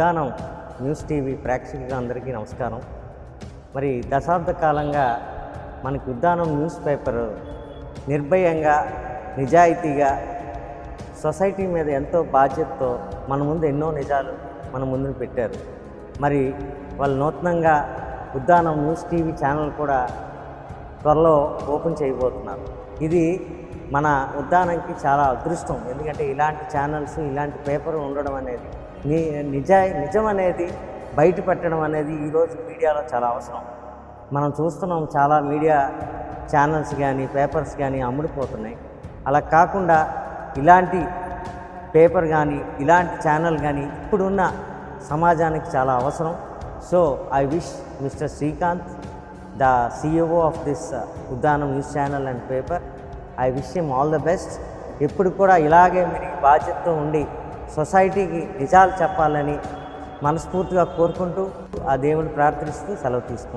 Uddanam news TV ప్రేక్షకులందరికీ నమస్కారం. మరి దశాబ్ద కాలంగా మనకి ఉద్దానం న్యూస్ పేపర్ నిర్భయంగా, నిజాయితీగా సొసైటీ మీద ఎంతో బాధ్యతతో మన ముందు ఎన్నో నిజాలు మన ముందుకు పెట్టారు. మరి వాళ్ళు నూతనంగా ఉద్దానం న్యూస్ టీవీ ఛానల్ కూడా త్వరలో ఓపెన్ చేయబోతున్నారు. ఇది మన ఉద్దానంకి చాలా అదృష్టం. ఎందుకంటే ఇలాంటి ఛానల్స్, ఇలాంటి పేపర్ ఉండడం అనేది, నిజం అనేది బయట పెట్టడం అనేది ఈరోజు మీడియాలో చాలా అవసరం. మనం చూస్తున్నాం, చాలా మీడియా ఛానల్స్ కానీ పేపర్స్ కానీ అమ్ముడిపోతున్నాయి. అలా కాకుండా ఇలాంటి పేపర్ కానీ, ఇలాంటి ఛానల్ కానీ ఇప్పుడున్న సమాజానికి చాలా అవసరం. So I wish mister Srikanth, the CEO of this Uddanam news channel and paper, I wish him all the best. ఎప్పుడు కూడా ఇలాగే మీరు బాధ్యతతో ఉండి సొసైటీకి నిజాలు చెప్పాలని మనస్ఫూర్తిగా కోరుకుంటూ, ఆ దేవుని ప్రార్థిస్తూ సెలవు తీసుకుంటాం.